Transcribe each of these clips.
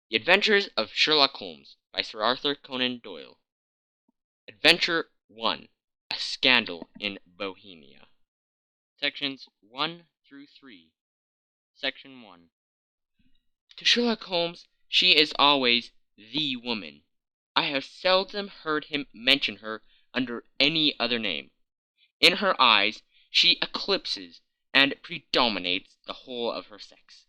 The Adventures of Sherlock Holmes by Sir Arthur Conan Doyle. Adventure 1. A Scandal in Bohemia. Sections 1 through 3. Section 1. To Sherlock Holmes, she is always the woman. I have seldom heard him mention her under any other name. In her eyes she eclipses and predominates the whole of her sex.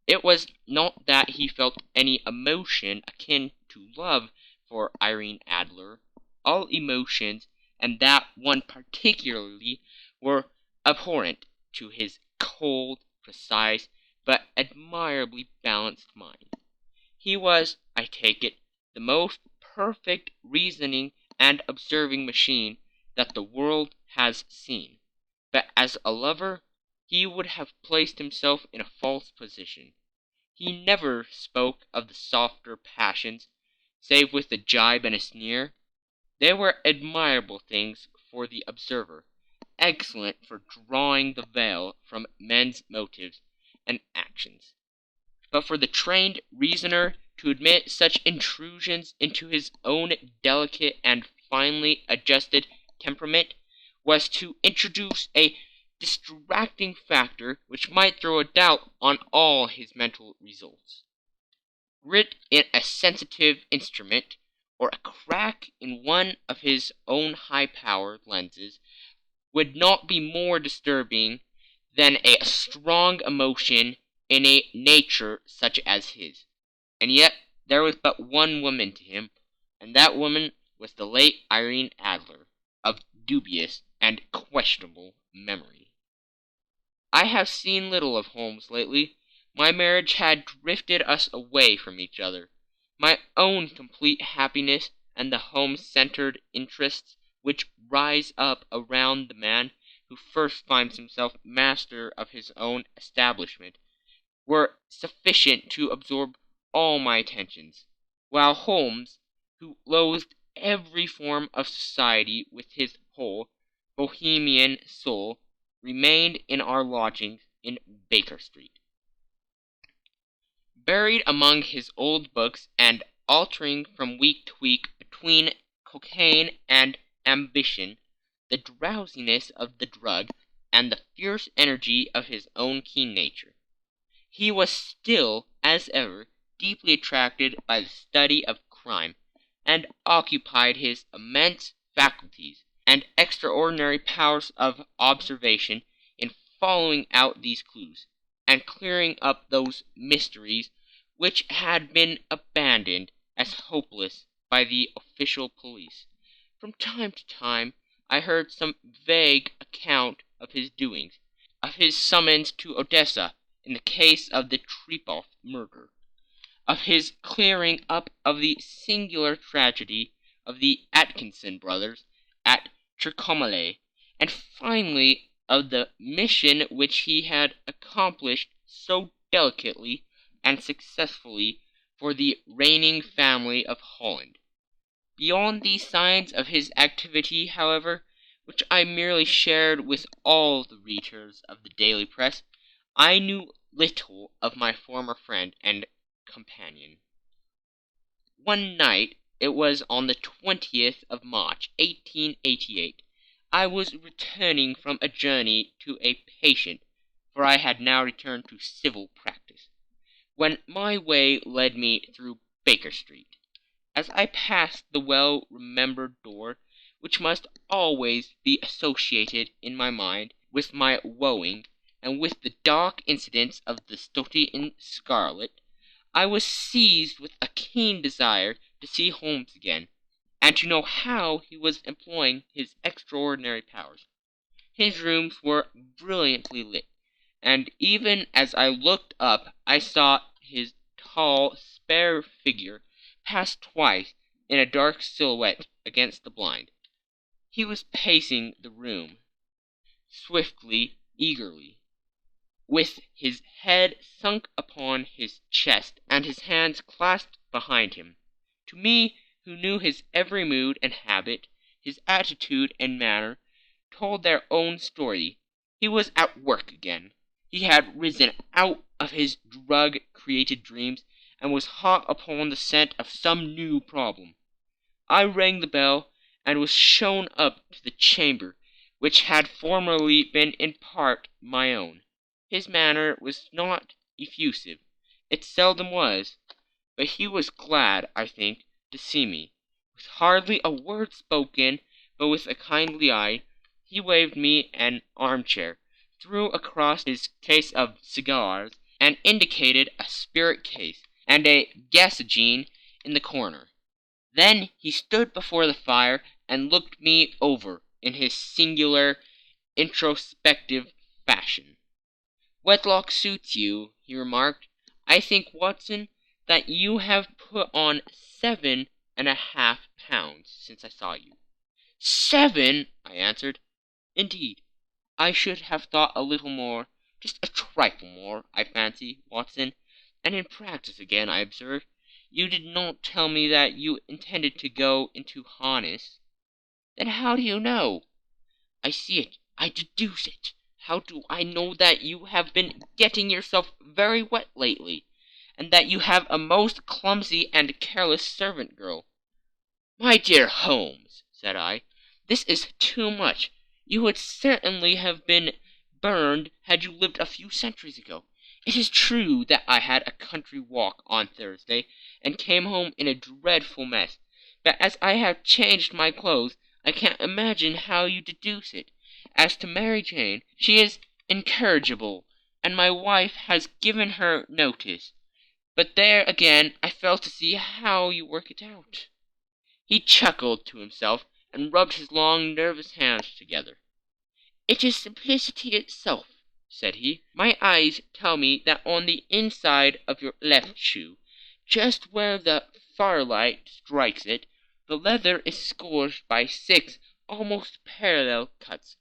It was not that he felt any emotion akin to love for Irene Adler. All emotions, and that one particularly, were abhorrent to his cold, precise, but admirably balanced mind. He was, I take it, the most perfect reasoning and observing machine that the world has seen. But as a lover, he would have placed himself in a false position. He never spoke of the softer passions, save with a gibe and a sneer. They were admirable things for the observer, excellent for drawing the veil from men's motives and actions. But for the trained reasoner to admit such intrusions into his own delicate and finely adjusted temperament was to introduce a distracting factor which might throw a doubt on all his mental results. Grit in a sensitive instrument, or a crack in one of his own high-power lenses, would not be more disturbing than a strong emotion in a nature such as his. And yet there was but one woman to him, and that woman was the late Irene Adler, of dubious and questionable memory. I have seen little of Holmes lately. My marriage had drifted us away from each other. My own complete happiness and the home-centered interests which rise up around the man who first finds himself master of his own establishment were sufficient to absorb all my attentions, while Holmes, who loathed every form of society with his whole Bohemian soul, remained in our lodgings in Baker Street. Buried among his old books and altering from week to week between cocaine and ambition, the drowsiness of the drug, and the fierce energy of his own keen nature, he was still, as ever, deeply attracted by the study of crime, and occupied his immense faculties and extraordinary powers of observation in following out these clues, and clearing up those mysteries which had been abandoned as hopeless by the official police. From time to time I heard some vague account of his doings, of his summons to Odessa in the case of the Trepov murder, of his clearing up of the singular tragedy of the Atkinson brothers at Trincomalee, and finally of the mission which he had accomplished so delicately and successfully for the reigning family of Holland. Beyond these signs of his activity, however, which I merely shared with all the readers of the daily press, I knew little of my former friend and companion. One night, it was on the 20th of March, 1888, I was returning from a journey to a patient, for I had now returned to civil practice, when my way led me through Baker Street. As I passed the well-remembered door, which must always be associated in my mind with my wooing, and with the dark incidents of the Stoty in Scarlet, I was seized with a keen desire to see Holmes again, and to know how he was employing his extraordinary powers. His rooms were brilliantly lit, and even as I looked up I saw his tall, spare figure pass twice in a dark silhouette against the blind. He was pacing the room, swiftly, eagerly, with his head sunk upon his chest and his hands clasped behind him. To me, who knew his every mood and habit, his attitude and manner, told their own story. He was at work again. He had risen out of his drug-created dreams, and was hot upon the scent of some new problem. I rang the bell, and was shown up to the chamber, which had formerly been in part my own. His manner was not effusive. It seldom was, but he was glad, I think, to see me. With hardly a word spoken, but with a kindly eye, he waved me an armchair, threw across his case of cigars, and indicated a spirit case and a gasogene in the corner. Then he stood before the fire and looked me over in his singular introspective fashion. "Wedlock suits you," he remarked. "I think, Watson, that you have put on 7.5 pounds since I saw you." "7!" I answered. "Indeed, I should have thought a little more, just a trifle more, I fancy, Watson. And in practice again, I observe. You did not tell me that you intended to go into harness." "Then how do you know?" "I see it. I deduce it. How do I know that you have been getting yourself very wet lately, and that you have a most clumsy and careless servant girl?" "My dear Holmes," said I, "this is too much. You would certainly have been burned had you lived a few centuries ago. It is true that I had a country walk on Thursday, and came home in a dreadful mess, but as I have changed my clothes, I can't imagine how you deduce it. As to Mary Jane, she is incorrigible, and my wife has given her notice. But there again I fail to see how you work it out." He chuckled to himself, and rubbed his long nervous hands together. "It is simplicity itself," said he. "My eyes tell me that on the inside of your left shoe, just where the firelight strikes it, the leather is scored by 6 almost parallel cuts.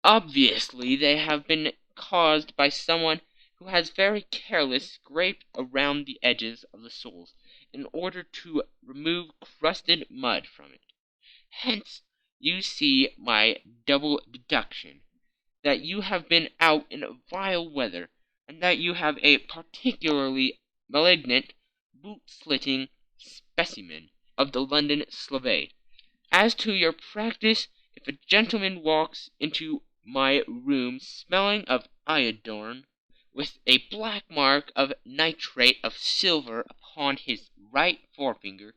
Obviously they have been caused by someone who has very carelessly scraped around the edges of the soles in order to remove crusted mud from it. Hence you see my double deduction, that you have been out in vile weather, and that you have a particularly malignant boot-slitting specimen of the London Slave. As to your practice, if a gentleman walks into my room smelling of iodine, with a black mark of nitrate of silver upon his right forefinger,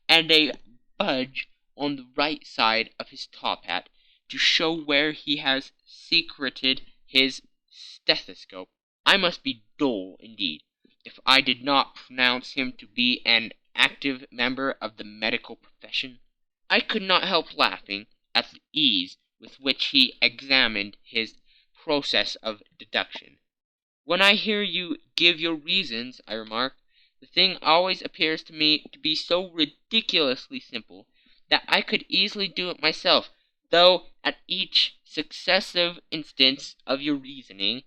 and a budge on the right side of his top hat, to show where he has secreted his stethoscope, I must be dull indeed if I did not pronounce him to be an active member of the medical profession." I could not help laughing at the ease with which he examined his process of deduction. "When I hear you give your reasons," I remarked, "the thing always appears to me to be so ridiculously simple that I could easily do it myself, though at each successive instance of your reasoning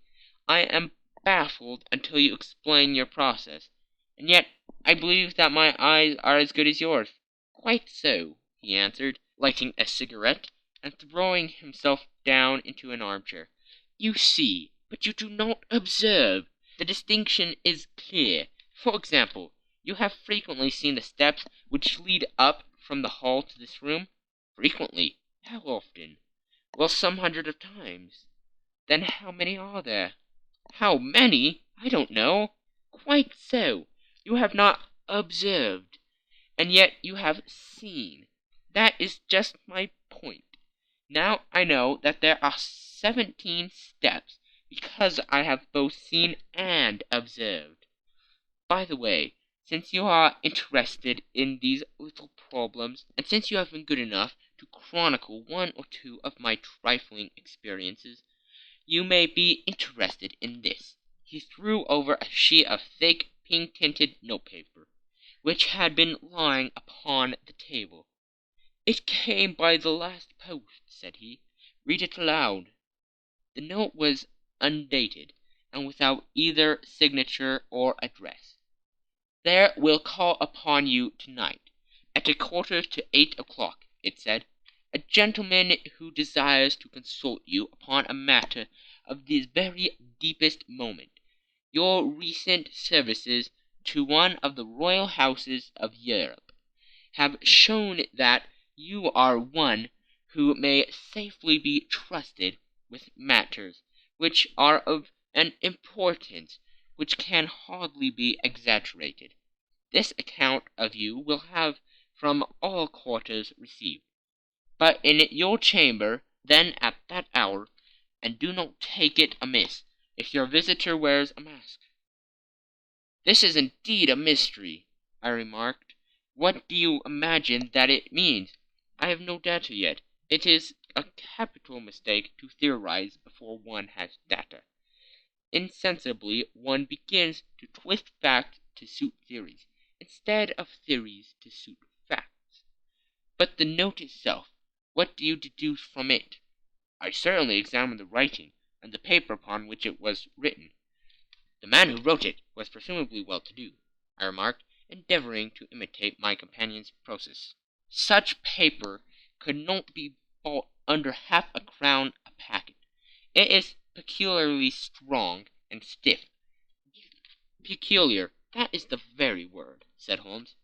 I am baffled until you explain your process. And yet I believe that my eyes are as good as yours." "Quite so," he answered, lighting a cigarette, and throwing himself down into an armchair. "You see, but you do not observe. The distinction is clear. For example, you have frequently seen the steps which lead up from the hall to this room?" "Frequently." "How often?" "Well, some hundreds of times." "Then how many are there?" "How many? I don't know." "Quite so. You have not observed, and yet you have seen. That is just my point. Now I know that there are 17 steps, because I have both seen and observed. By the way, since you are interested in these little problems, and since you have been good enough to chronicle one or two of my trifling experiences, you may be interested in this." He threw over a sheet of thick, pink-tinted notepaper, which had been lying upon the table. "It came by the last post," said he. "Read it aloud." The note was undated, and without either signature or address. "There will call upon you tonight, at 7:45, it said, "a gentleman who desires to consult you upon a matter of the very deepest moment. Your recent services to one of the royal houses of Europe, have shown that you are one who may safely be trusted with matters which are of an importance which can hardly be exaggerated. This account of you will have from all quarters received, but in your chamber then at that hour, and do not take it amiss if your visitor wears a mask. This is indeed a mystery, I remarked. What do you imagine that it means? I have no data yet. It is a capital mistake to theorize before one has data. Insensibly one begins to twist facts to suit theories, instead of theories to suit facts. But the note itself, what do you deduce from it? I certainly examined the writing, and the paper upon which it was written. The man who wrote it was presumably well-to-do, I remarked, endeavoring to imitate my companion's process. Such paper could not be bought under half a crown a packet. It is peculiarly strong and stiff. Peculiar, that is the very word, said Holmes.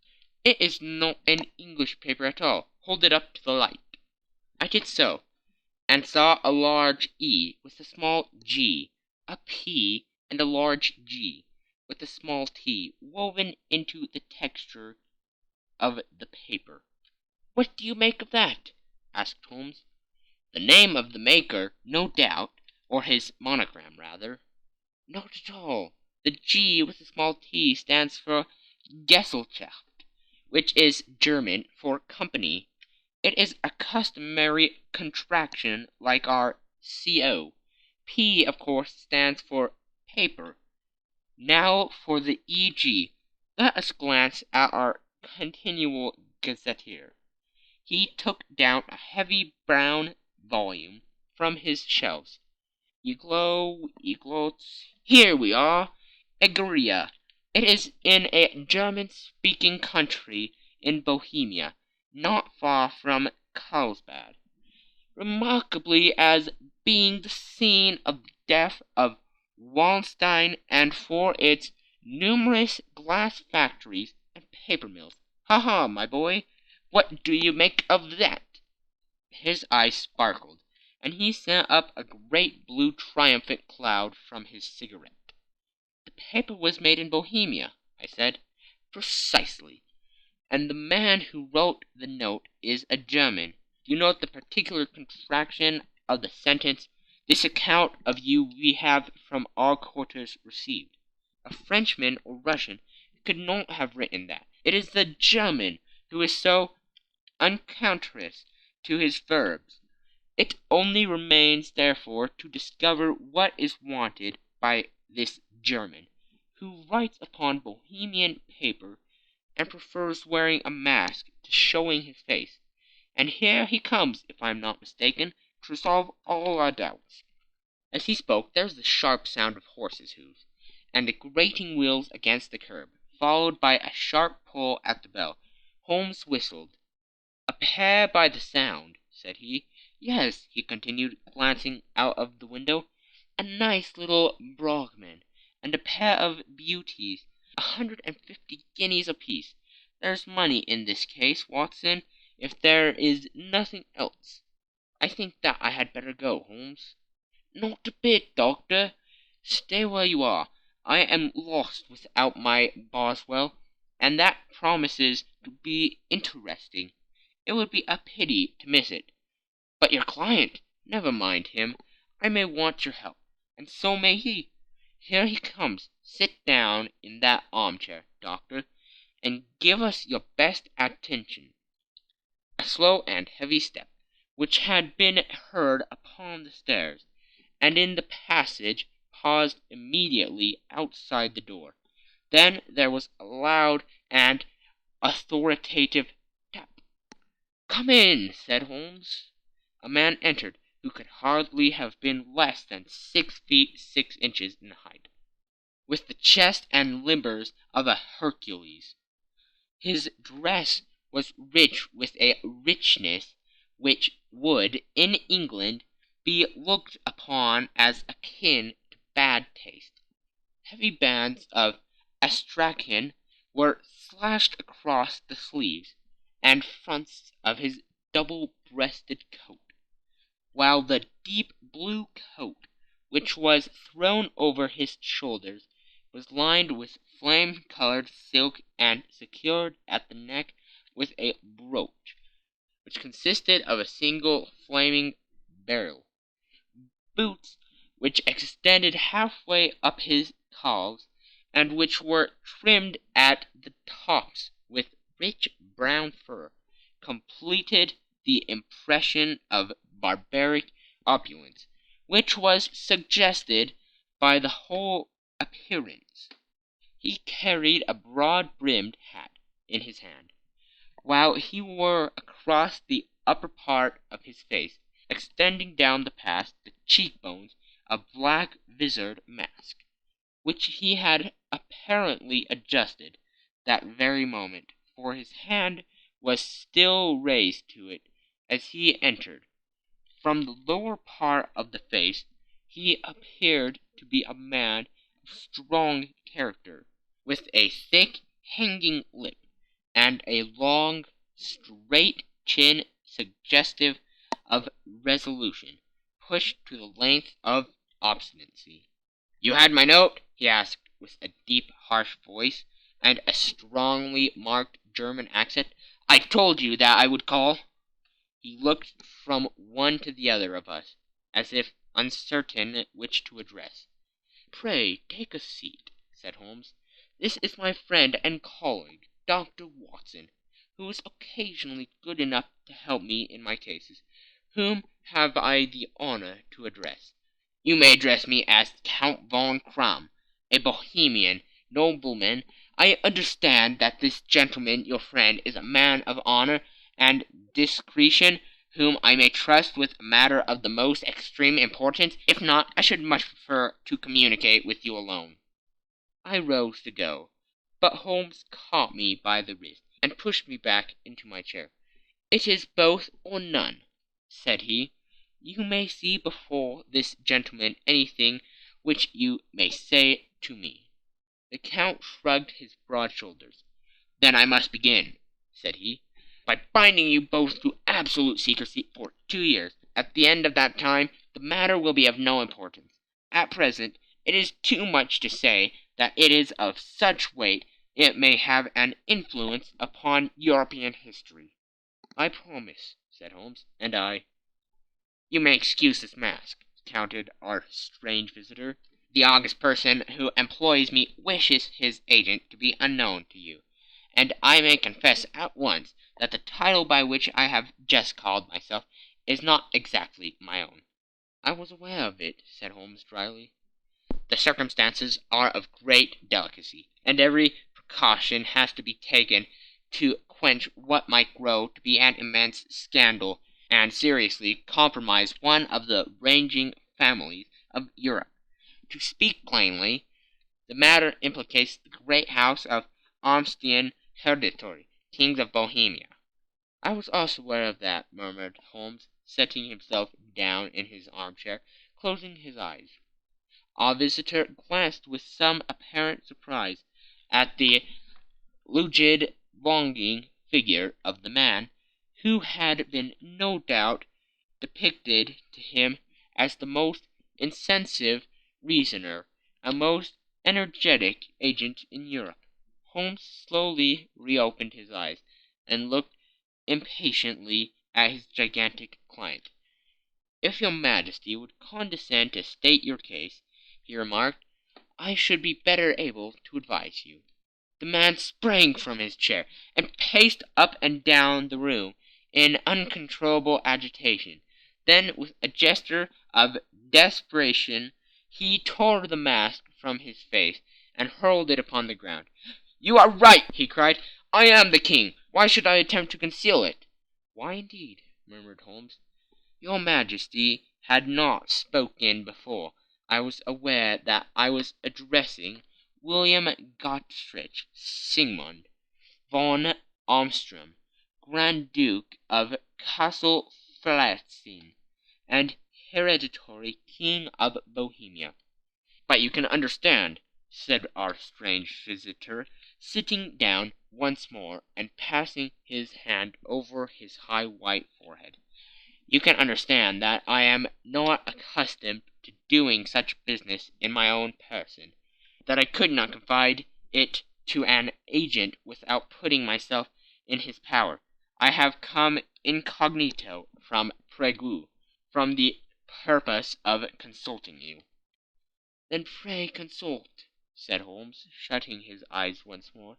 It is not an English paper at all. Hold it up to the light. I did so, and saw a large E with a small g, a P, and a large G with a small t woven into the texture of the paper. What do you make of that? Asked Holmes. The name of the maker, no doubt, or his monogram, rather. Not at all. The G with a small t stands for Gesellschaft, which is German for company. It is a customary contraction like our CO. P, of course, stands for paper. Now for the EG. Let us glance at our continual gazetteer. He took down a heavy brown volume from his shelves. Eglots. Here we are. Egeria. It is in a German-speaking country in Bohemia, not far from Carlsbad, remarkably as being the scene of the death of Wallenstein, and for its numerous glass factories and paper mills. Ha ha, my boy, what do you make of that? His eyes sparkled, and he sent up a great blue triumphant cloud from his cigarette. The paper was made in Bohemia, I said. Precisely. And the man who wrote the note is a German. Do you note the particular contraction of the sentence? This account of you we have from all quarters received. A Frenchman or Russian could not have written that. It is the German who is so unconscious to his verbs. It only remains, therefore, to discover what is wanted by this German, who writes upon Bohemian paper and prefers wearing a mask to showing his face. And here he comes, if I am not mistaken, to resolve all our doubts. As he spoke, there was the sharp sound of horses' hoofs, and the grating wheels against the curb, followed by a sharp pull at the bell. Holmes whistled. A pair by the sound, said he. Yes, he continued, glancing out of the window, a nice little Brogman, and a pair of beauties, 150 guineas apiece. There's money in this case, Watson, if there is nothing else. I think that I had better go, Holmes. Not a bit, Doctor. Stay where you are. I am lost without my Boswell, and that promises to be interesting. It would be a pity to miss it. But your client, never mind him. I may want your help, and so may he. Here he comes. Sit down in that armchair, Doctor, and give us your best attention. A slow and heavy step, which had been heard upon the stairs, and in the passage, paused immediately outside the door. Then there was a loud and authoritative tap. "Come in," said Holmes. A man entered, who could hardly have been less than 6 feet 6 inches in height, with the chest and limbers of a Hercules. His dress was rich with a richness which would, in England, be looked upon as akin to bad taste. Heavy bands of astrakhan were slashed across the sleeves and fronts of his double-breasted coat, while the deep blue coat, which was thrown over his shoulders, was lined with flame-colored silk and secured at the neck with a brooch, which consisted of a single flaming beryl. Boots, which extended halfway up his calves, and which were trimmed at the tops with rich brown fur, completed the impression of barbaric opulence, which was suggested by the whole appearance. He carried a broad-brimmed hat in his hand, while he wore across the upper part of his face, extending down past the cheekbones, a black visored mask, which he had apparently adjusted that very moment, for his hand was still raised to it as he entered. From the lower part of the face he appeared to be a man of strong character, with a thick hanging lip, and a long, straight chin suggestive of resolution, pushed to the length of obstinacy. "You had my note?" he asked, with a deep, harsh voice, and a strongly marked German accent. "I told you that I would call." He looked from one to the other of us, as if uncertain which to address. "Pray take a seat," said Holmes. "This is my friend and colleague, Dr. Watson, who is occasionally good enough to help me in my cases. Whom have I the honor to address?" "You may address me as Count von Kramm, a Bohemian nobleman. I understand that this gentleman, your friend, is a man of honor and discretion, whom I may trust with a matter of the most extreme importance. If not, I should much prefer to communicate with you alone." I rose to go, but Holmes caught me by the wrist and pushed me back into my chair. "It is both or none," said he. "You may see before this gentleman anything which you may say to me." The Count shrugged his broad shoulders. "Then I must begin," said he, "by binding you both to absolute secrecy for 2 years. At the end of that time the matter will be of no importance. At present it is too much to say that it is of such weight it may have an influence upon European history." "I promise," said Holmes. "And I." "You may excuse this mask," countered our strange visitor. "The august person who employs me wishes his agent to be unknown to you, and I may confess at once that the title by which I have just called myself is not exactly my own." "I was aware of it," said Holmes dryly. "The circumstances are of great delicacy, and every precaution has to be taken to quench what might grow to be an immense scandal, and seriously compromise one of the reigning families of Europe. To speak plainly, the matter implicates the great house of Armstian Hereditary, Kings of Bohemia." "I was also aware of that," murmured Holmes, setting himself down in his armchair, closing his eyes. Our visitor glanced with some apparent surprise at the rigid, longing figure of the man, who had been no doubt depicted to him as the most incisive reasoner, a most energetic agent in Europe. Holmes slowly reopened his eyes, and looked impatiently at his gigantic client. "If your Majesty would condescend to state your case," he remarked, "I should be better able to advise you." The man sprang from his chair, and paced up and down the room in uncontrollable agitation. Then, with a gesture of desperation, he tore the mask from his face and hurled it upon the ground. "You are right!" he cried. "I am the king. Why should I attempt to conceal it?" "Why, indeed?" murmured Holmes. "Your Majesty had not spoken before. I was aware that I was addressing William Gottfried Sigmund von Armstrong, Grand Duke of Castle Flatzin, and hereditary King of Bohemia." "But you can understand," said our strange visitor, sitting down once more and passing his hand over his high white forehead. "You can understand that I am not accustomed to doing such business in my own person, that I could not confide it to an agent without putting myself in his power. I have come incognito from Prague, from the purpose of consulting you." "Then pray consult," said Holmes, shutting his eyes once more.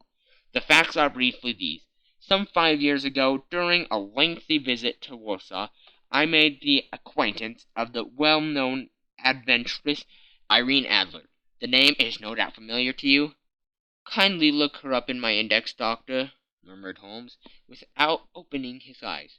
"The facts are briefly these. Some 5 years ago, during a lengthy visit to Warsaw, I made the acquaintance of the well-known adventuress Irene Adler. The name is no doubt familiar to you?" "Kindly look her up in my index, doctor," murmured Holmes, without opening his eyes.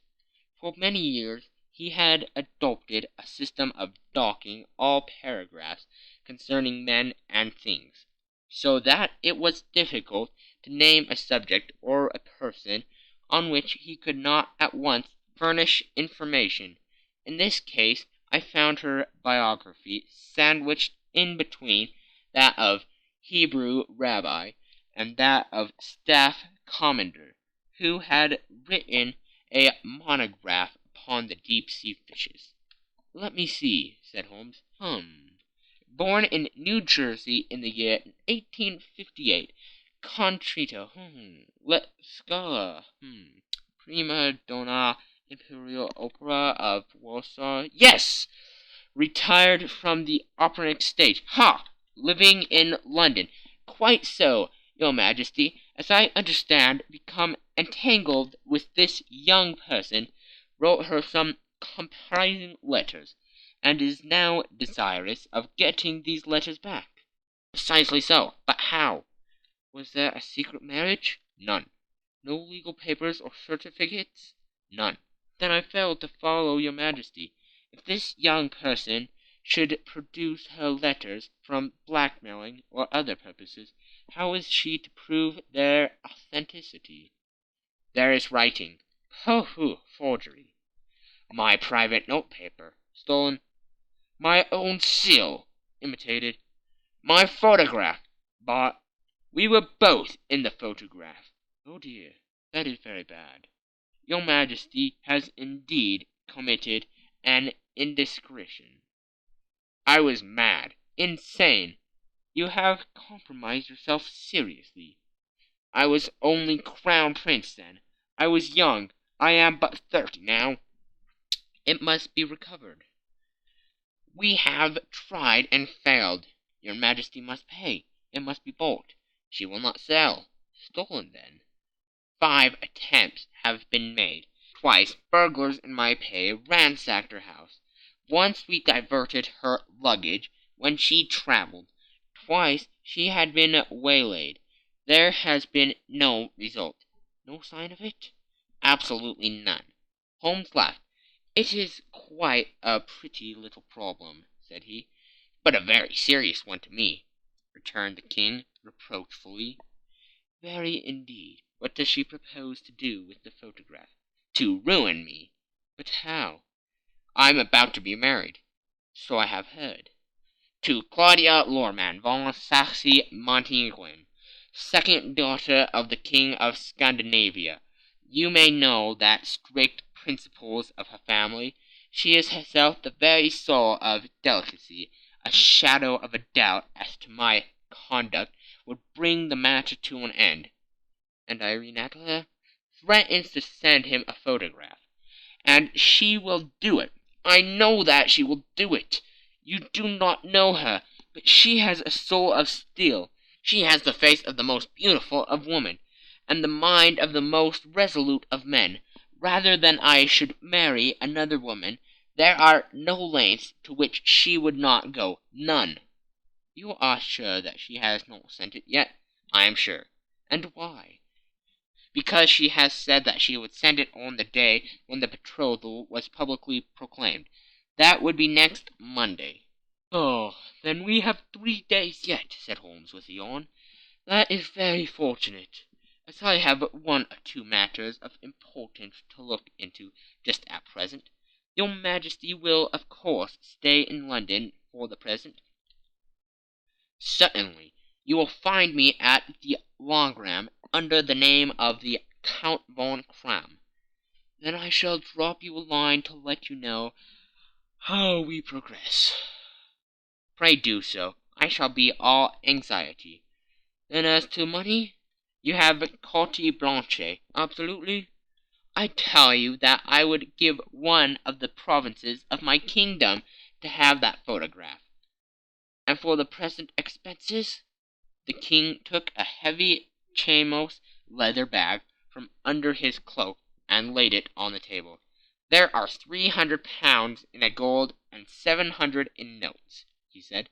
For many years he had adopted a system of docking all paragraphs concerning men and things, so that it was difficult to name a subject or a person on which he could not at once furnish information. In this case I found her biography sandwiched in between that of Hebrew rabbi and that of staff commander, who had written a monograph upon the deep-sea fishes. "Let me see," said Holmes. Born in New Jersey in the year 1858. Contrito. La Scala. Prima donna Imperial Opera of Warsaw. Yes! Retired from the operatic stage. Ha! Living in London. Quite so, your Majesty. As I understand, become entangled with this young person, wrote her some compromising letters, and is now desirous of getting these letters back." "Precisely so. But how?" "Was there a secret marriage?" "None." "No legal papers or certificates?" "None." "Then I fail to follow your Majesty. If this young person should produce her letters from blackmailing or other purposes, how is she to prove their authenticity?" "There is writing." "Pooh! Forgery." "My private notepaper." "Stolen." "My own seal." "Imitated." "My photograph." "Bought." "We were both in the photograph." "Oh dear, that is very bad. Your Majesty has indeed committed an indiscretion." "I was mad, insane." "You have compromised yourself seriously." "I was only Crown Prince then. I was young. I am but 30 now." "It must be recovered." "We have tried and failed." "Your Majesty must pay. It must be bought." "She will not sell." "Stolen, then." "5 attempts have been made. Twice burglars in my pay ransacked her house. Once we diverted her luggage when she travelled. Twice she has been waylaid. There has been no result." "No sign of it?" "Absolutely none." Holmes laughed. "It is quite a pretty little problem," said he. "But a very serious one to me," returned the King, reproachfully. "Very indeed. What does she propose to do with the photograph?" "To ruin me." "But how?" "I'm about to be married." "So I have heard." "To Claudia Lorman von Saxe Montenegrin, second daughter of the King of Scandinavia. You may know the strict principles of her family. She is herself the very soul of delicacy. A shadow of a doubt as to my conduct would bring the matter to an end." "And Irene Adler?" "Threatens to send him a photograph. And she will do it. I know that she will do it. You do not know her, but she has a soul of steel. She has the face of the most beautiful of women, and the mind of the most resolute of men. Rather than I should marry another woman, there are no lengths to which she would not go. None." "You are sure that she has not sent it yet?" "I am sure." "And why?" "Because she has said that she would send it on the day when the betrothal was publicly proclaimed. That would be next Monday." "Oh, then we have 3 days yet," said Holmes, with a yawn. "That is very fortunate, as I have but 1 or 2 matters of importance to look into just at present. Your Majesty will, of course, stay in London for the present?" "Certainly. You will find me at the Wagram under the name of the Count von Kram. Then I shall drop you a line to let you know how we progress. Pray do so. I shall be all anxiety. Then as to money, you have carte blanche. Absolutely. I tell you that I would give one of the provinces of my kingdom to have that photograph. And for the present expenses, the king took a heavy chamois leather bag from under his cloak and laid it on the table. There are 300 pounds in gold and 700 in notes, he said.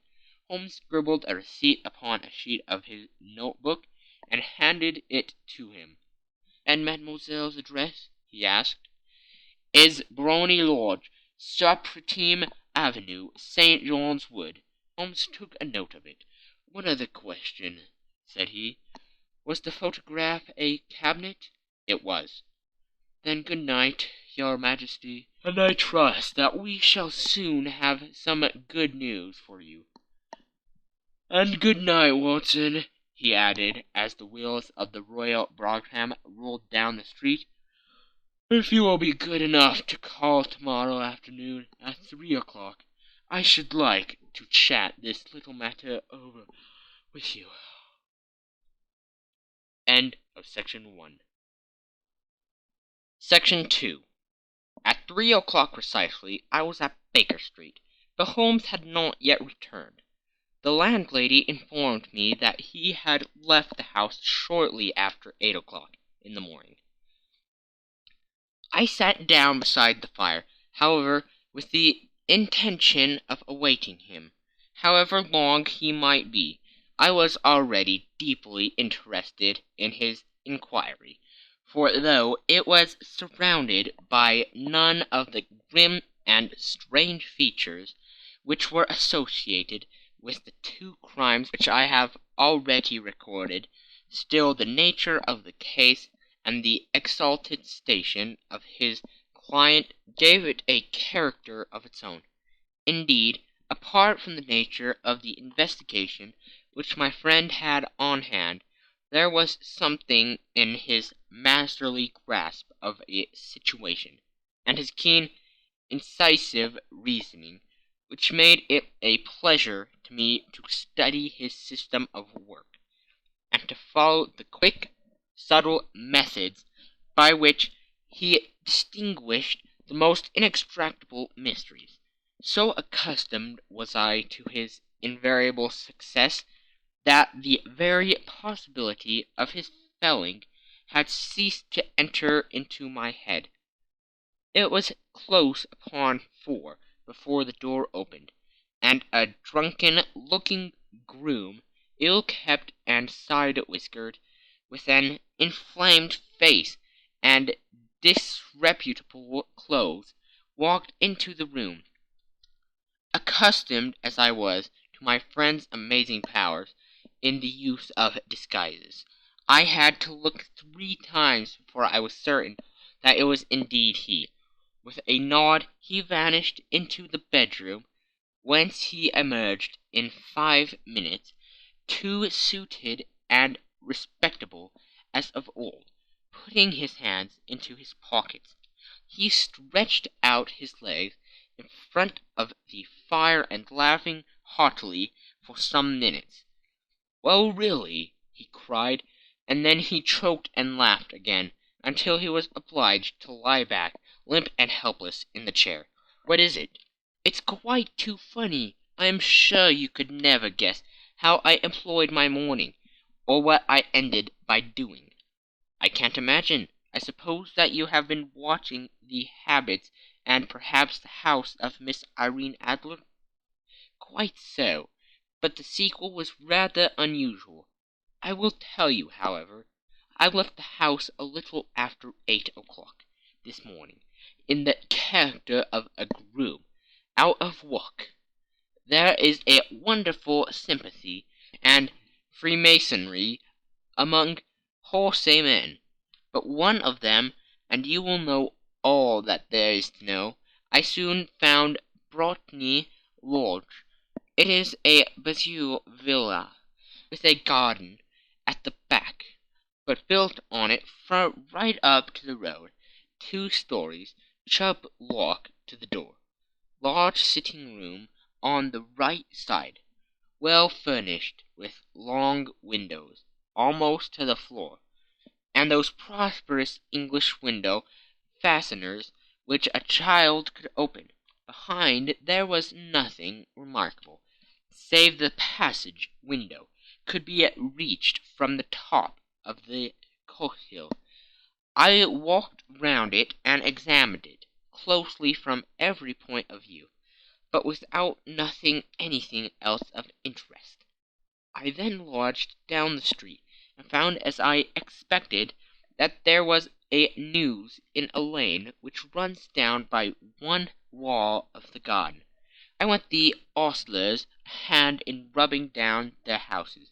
Holmes scribbled a receipt upon a sheet of his notebook and handed it to him. And mademoiselle's address? He asked. Is Brony Lodge, Supreme Avenue, St. John's Wood. Holmes took a note of it. One other question, said he. Was the photograph a cabinet? It was. Then good night, your Majesty, and I trust that we shall soon have some good news for you. And good night, Watson, he added, as the wheels of the Royal Brougham rolled down the street. If you will be good enough to call tomorrow afternoon at 3 o'clock, I should like to chat this little matter over with you. End of Section 1. Section 2. At 3 o'clock precisely, I was at Baker Street, but Holmes had not yet returned. The landlady informed me that he had left the house shortly after 8 o'clock in the morning. I sat down beside the fire, however, with the intention of awaiting him. However long he might be, I was already deeply interested in his inquiry, for though it was surrounded by none of the grim and strange features which were associated with the two crimes which I have already recorded, still the nature of the case and the exalted station of his client gave it a character of its own. Indeed, apart from the nature of the investigation which my friend had on hand, there was something in his masterly grasp of a situation, and his keen, incisive reasoning, which made it a pleasure to me to study his system of work, and to follow the quick, subtle methods by which he distinguished the most inextractable mysteries. So accustomed was I to his invariable success that the very possibility of his failing had ceased to enter into my head. It was close upon 4 before the door opened, and a drunken-looking groom, ill-kept and side-whiskered, with an inflamed face and disreputable clothes, walked into the room. Accustomed as I was to my friend's amazing powers in the use of disguises, I had to look 3 times before I was certain that it was indeed he. With a nod he vanished into the bedroom, whence he emerged in 5 minutes, too suited and respectable as of old. Putting his hands into his pockets, he stretched out his legs in front of the fire and laughing heartily for some minutes. Well, really, he cried, and then he choked and laughed again, until he was obliged to lie back, limp and helpless, in the chair. What is it? It's quite too funny. I am sure you could never guess how I employed my morning, or what I ended by doing. I can't imagine. I suppose that you have been watching the habits and perhaps the house of Miss Irene Adler? Quite so, but the sequel was rather unusual. I will tell you, however. I left the house a little after 8 o'clock this morning, in the character of a groom, out of work. There is a wonderful sympathy and freemasonry among horsemen, but one of them, and you will know all that there is to know, I soon found Brotny Lodge. It is a Bazille villa, with a garden at the back, but built on it right up to the road, 2 stories, Chubb walk to the door, large sitting room on the right side, well furnished with long windows almost to the floor, and those prosperous English window fasteners which a child could open. Behind there was nothing remarkable, save the passage window could be reached from the top of the courtyard. I walked round it and examined it closely from every point of view, but without noting anything else of interest. I then lodged down the street, and found, as I expected, that there was a news in a lane which runs down by one wall of the garden. I went the ostlers a hand in rubbing down their houses,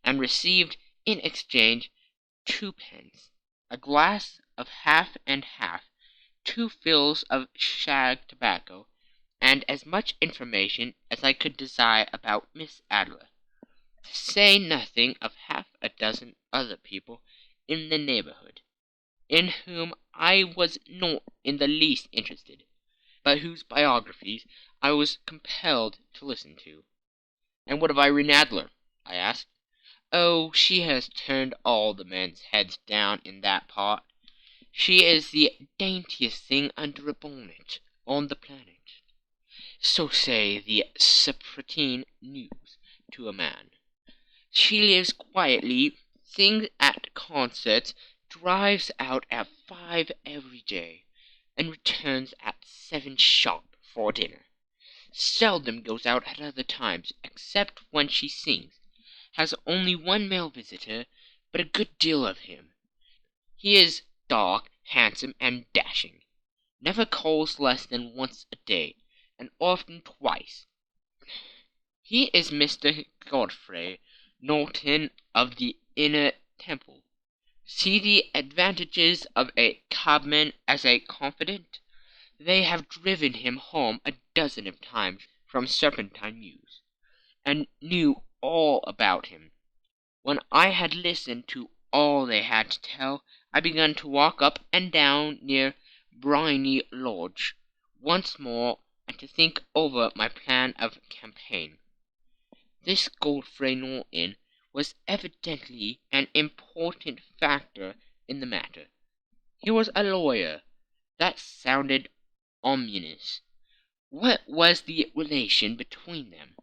and received in exchange 2 pence, a glass of half and half, 2 fills of shag tobacco, and as much information as I could desire about Miss Adler, to say nothing of half a dozen other people in the neighborhood, in whom I was not in the least interested, but whose biographies I was compelled to listen to. "And what of Irene Adler?" I asked. "Oh, she has turned all the men's heads down in that part. She is the daintiest thing under a bonnet on the planet. So say the Serpentine news to a man. She lives quietly, sings at concerts, drives out at 5 every day, and returns at 7 sharp for dinner. Seldom goes out at other times, except when she sings. Has only 1 male visitor, but a good deal of him. He is dark, handsome, and dashing. Never calls less than once a day, and often twice. He is Mr. Godfrey Norton of the Inner Temple. See the advantages of a cabman as a confidant. They have driven him home a dozen of times from Serpentine Mews, and knew all about him. When I had listened to all they had to tell, I began to walk up and down near Briony Lodge once more, and to think over my plan of campaign. This Godfrey Norton was evidently an important factor in the matter. He was a lawyer. That sounded ominous. What was the relation between them,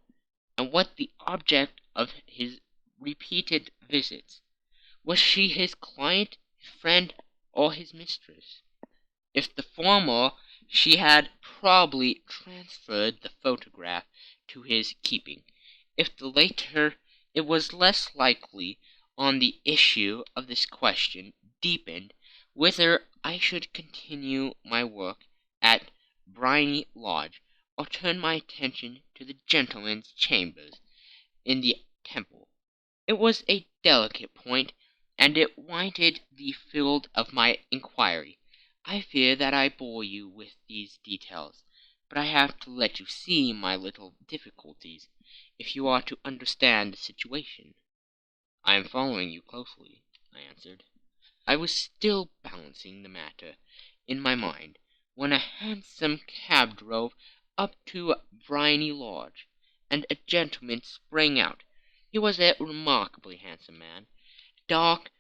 and what the object of his repeated visits? Was she his client, his friend, or his mistress? If the former, she had probably transferred the photograph to his keeping. If the latter, it was less likely on the issue of this question deepened whether I should continue my work at Briony Lodge, or turn my attention to the gentlemen's chambers in the Temple. It was a delicate point, and it widened the field of my inquiry. I fear that I bore you with these details, but I have to let you see my little difficulties, if you are to understand the situation. "I am following you closely," I answered. I was still balancing the matter in my mind, when a hansom cab drove up to Briony Lodge, and a gentleman sprang out. He was a remarkably handsome man, dark,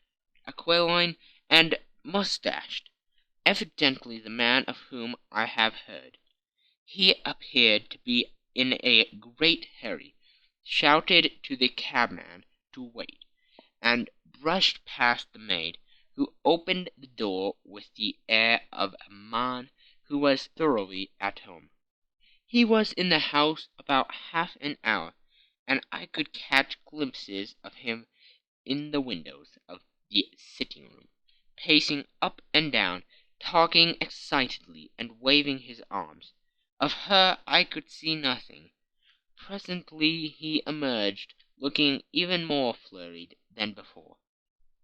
aquiline, and moustached, evidently the man of whom I have heard. He appeared to be in a great hurry, shouted to the cabman to wait, and brushed past the maid, who opened the door with the air of a man who was thoroughly at home. He was in the house about half an hour, and I could catch glimpses of him in the windows of the sitting-room, pacing up and down, talking excitedly, and waving his arms. Of her I could see nothing. Presently he emerged, looking even more flurried than before.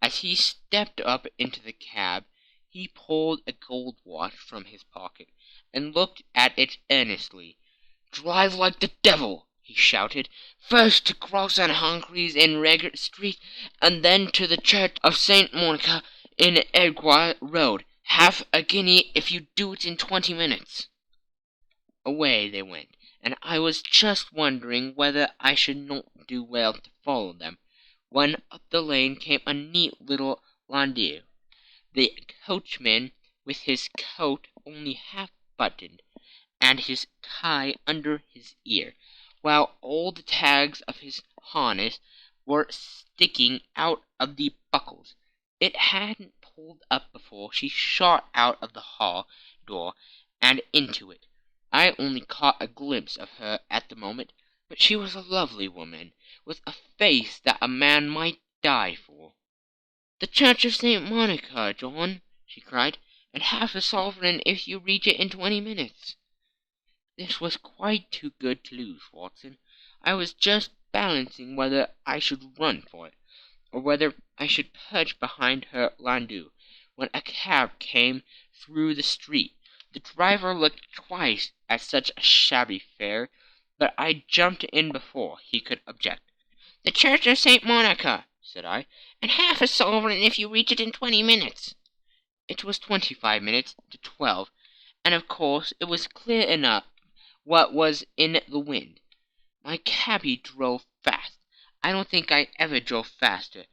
As he stepped up into the cab, he pulled a gold watch from his pocket, and looked at it earnestly. "Drive like the devil!" he shouted. "First to Cross and Humphrey's in Regent Street, and then to the Church of St. Monica in Edgware Road. Half a guinea if you do it in 20 minutes." Away they went, and I was just wondering whether I should not do well to follow them, when up the lane came a neat little landau, the coachman with his coat only half buttoned, and his tie under his ear, while all the tags of his harness were sticking out of the buckles. It hadn't pulled up before she shot out of the hall door and into it. I only caught a glimpse of her at the moment, but she was a lovely woman, with a face that a man might die for. "The Church of St. Monica, John," she cried, "and half a sovereign if you reach it in 20 minutes." This was quite too good to lose, Watson. I was just balancing whether I should run for it, or whether I should perch behind her landau, when a cab came through the street. The driver looked twice at such a shabby fare, but I jumped in before he could object. "The Church of St. Monica," said I, "and half a sovereign if you reach it in 20 minutes." It was 25 minutes to 12, and of course it was clear enough what was in the wind. My cabby drove fast. I don't think I ever drove faster,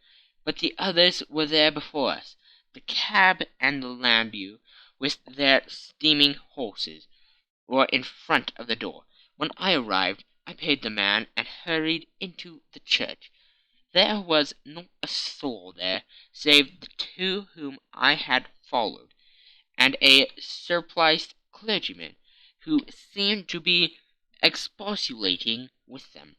but the others were there before us. The cab and the landau, with their steaming horses, were in front of the door. When I arrived, I paid the man and hurried into the church. There was not a soul there save the two whom I had followed, and a surpliced clergyman, who seemed to be expostulating with them.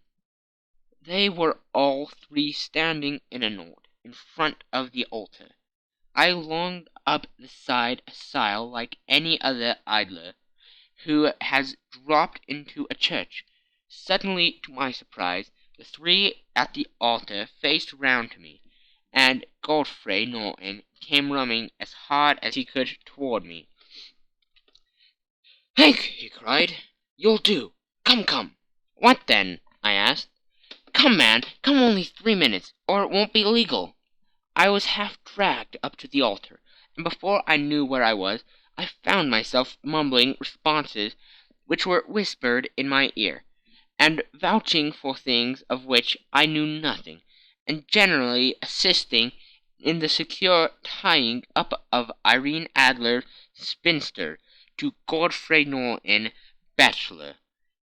They were all three standing in a knot in front of the altar. I longed up the side aisle like any other idler who has dropped into a church. Suddenly, to my surprise, the three at the altar faced round to me, and Godfrey Norton came running as hard as he could toward me. "Hank," he cried, "you'll do. Come, come." "What then?" I asked. "Come, man, come only 3 minutes, or it won't be legal." I was half dragged up to the altar, and before I knew where I was, I found myself mumbling responses which were whispered in my ear, and vouching for things of which I knew nothing, and generally assisting in the secure tying up of Irene Adler, spinster, to Godfrey Norton, bachelor.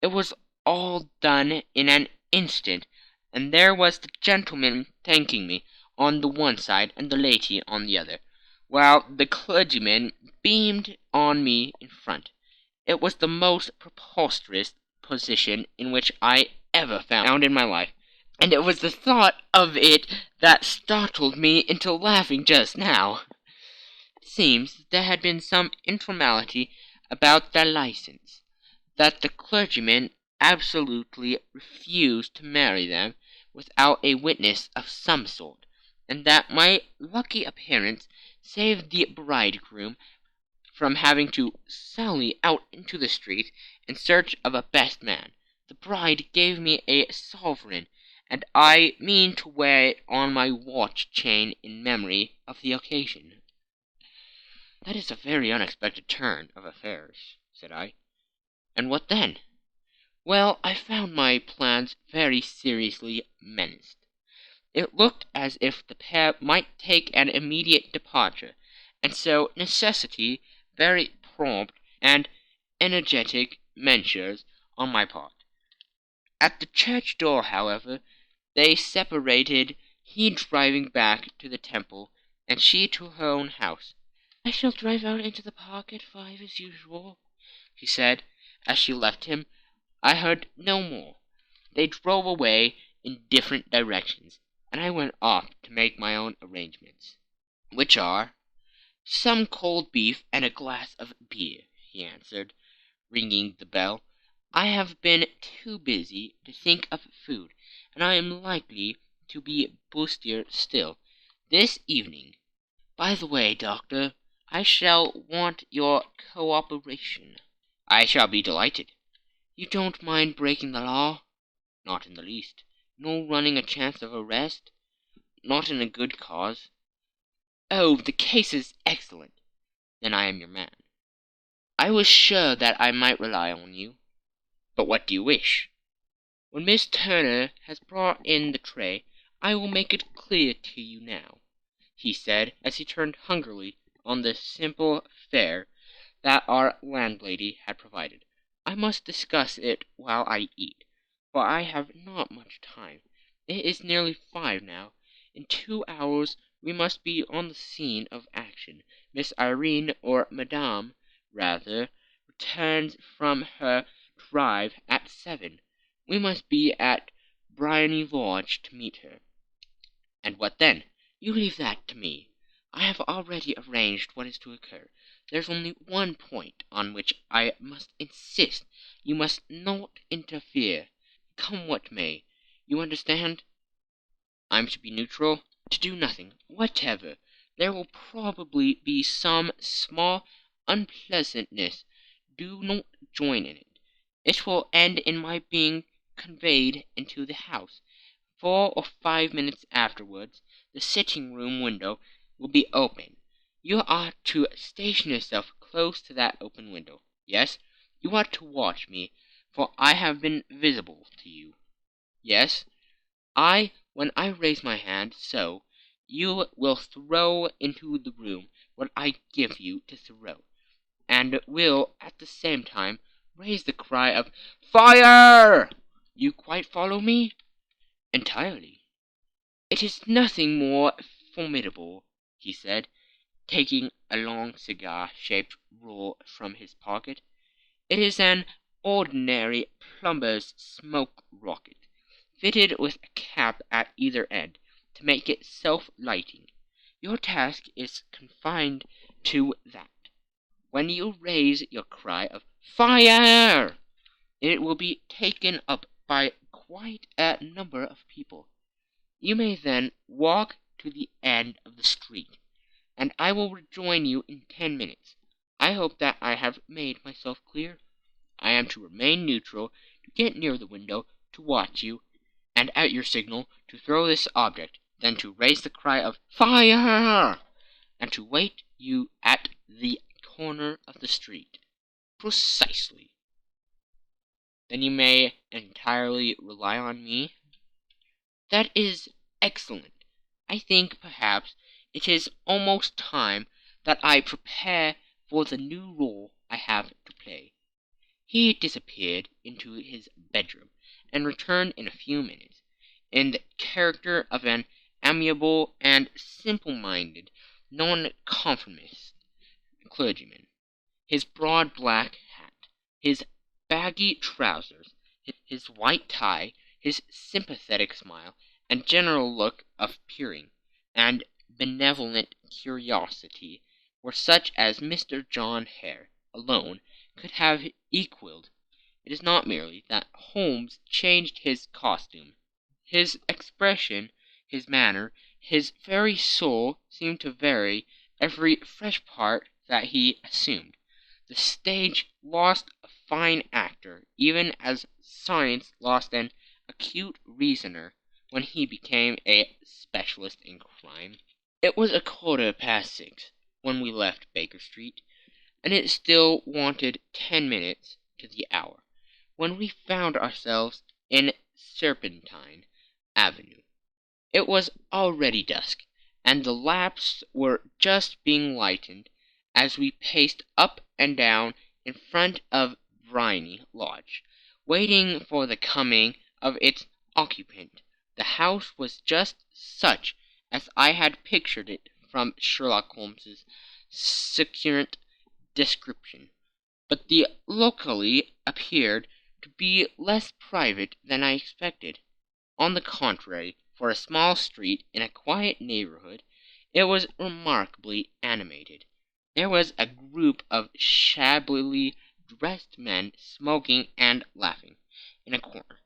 It was all done in an instant, and there was the gentleman thanking me on the one side and the lady on the other, while the clergyman beamed on me in front. It was the most preposterous position in which I ever found in my life, and it was the thought of it that startled me into laughing just now. It seems there had been some informality about their license, that the clergyman absolutely refused to marry them without a witness of some sort, and that my lucky appearance saved the bridegroom from having to sally out into the street in search of a best man. The bride gave me a sovereign, and I mean to wear it on my watch chain in memory of the occasion. "That is a very unexpected turn of affairs," said I. "And what then?" "Well, I found my plans very seriously menaced. It looked as if the pair might take an immediate departure, and so necessity very prompt and energetic measures on my part. At the church door, however, they separated, he driving back to the Temple, and she to her own house. "I shall drive out into the park at 5 as usual," she said, as she left him. I heard no more. They drove away in different directions, and I went off to make my own arrangements. "Which are?" "Some cold beef and a glass of beer," he answered, ringing the bell. "I have been too busy to think of food, and I am likely to be busier still this evening. By the way, doctor, I shall want your cooperation." "I shall be delighted." "You don't mind breaking the law?" Not in the least. Nor running a chance of arrest? Not in a good cause? Oh, the case is excellent. Then I am your man. I was sure that I might rely on you. But what do you wish? When Miss Turner has brought in the tray, I will make it clear to you now, he said, as he turned hungrily on the simple fare that our landlady had provided. I must discuss it while I eat, for I have not much time. It is nearly 5 now. In 2 hours we must be on the scene of action. Miss Irene, or Madame, rather, returns from her drive at 7. We must be at Briony Lodge to meet her. And what then? You leave that to me. I have already arranged what is to occur. There's only one point on which I must insist. You must not interfere, come what may. You understand? I'm to be neutral, to do nothing whatever. There will probably be some small unpleasantness. Do not join in it. It will end in my being conveyed into the house. 4 or 5 minutes afterwards, the sitting-room window will be open. You are to station yourself close to that open window. Yes, you are to watch me, for I have been visible to you. Yes, when I raise my hand, so, you will throw into the room what I give you to throw, and will at the same time raise the cry of "Fire!" You quite follow me? Entirely. It is nothing more formidable, he said, taking a long cigar-shaped roll from his pocket. It is an ordinary plumber's smoke rocket, fitted with a cap at either end, to make it self-lighting. Your task is confined to that. When you raise your cry of "Fire!" it will be taken up by quite a number of people. You may then walk to the end of the street, and I will rejoin you in 10 minutes. I hope that I have made myself clear. I am to remain neutral, to get near the window, to watch you, and at your signal to throw this object, then to raise the cry of "Fire!" and to wait you at the corner of the street. Precisely. Then you may entirely rely on me? That is excellent. I think, perhaps, it is almost time that I prepare for the new role I have to play. He disappeared into his bedroom, and returned in a few minutes, in the character of an amiable and simple-minded nonconformist clergyman. His broad black hat, his baggy trousers, his white tie, his sympathetic smile, and general look of peering and benevolent curiosity were such as Mr. John Hare alone could have equalled. It is not merely that Holmes changed his costume. His expression, his manner, his very soul seemed to vary every fresh part that he assumed. The stage lost a fine actor, even as science lost an acute reasoner when he became a specialist in crime. It was 6:15 when we left Baker Street, and it still wanted 10 minutes to the hour, when we found ourselves in Serpentine Avenue. It was already dusk, and the lamps were just being lighted as we paced up and down in front of Briony Lodge, waiting for the coming of its occupant. The house was just such as I had pictured it from Sherlock Holmes's succinct description, but the locality appeared to be less private than I expected. On the contrary, for a small street in a quiet neighborhood, it was remarkably animated. There was a group of shabbily dressed men smoking and laughing in a corner,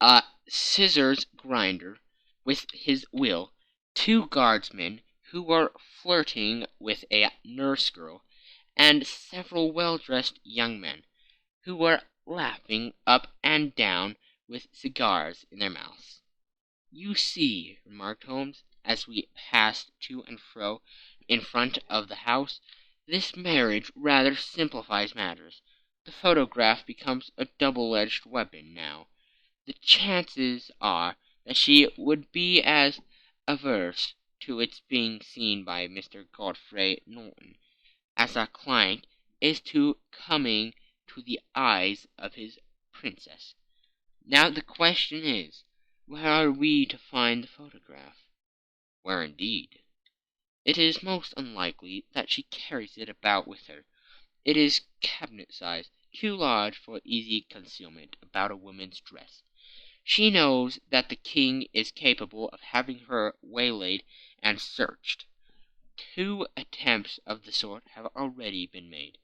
a scissors grinder with his wheel, 2 guardsmen who were flirting with a nurse girl, and several well-dressed young men who were laughing up and down with cigars in their mouths. "You see," remarked Holmes, as we passed to and fro in front of the house, "this marriage rather simplifies matters. The photograph becomes a double-edged weapon now. The chances are that she would be as averse to its being seen by Mr. Godfrey Norton as our client is to coming to the eyes of his princess. Now the question is, where are we to find the photograph?" "Where indeed? It is most unlikely that she carries it about with her. It is cabinet-size, too large for easy concealment about a woman's dress. She knows that the king is capable of having her waylaid and searched. 2 attempts of the sort have already been made.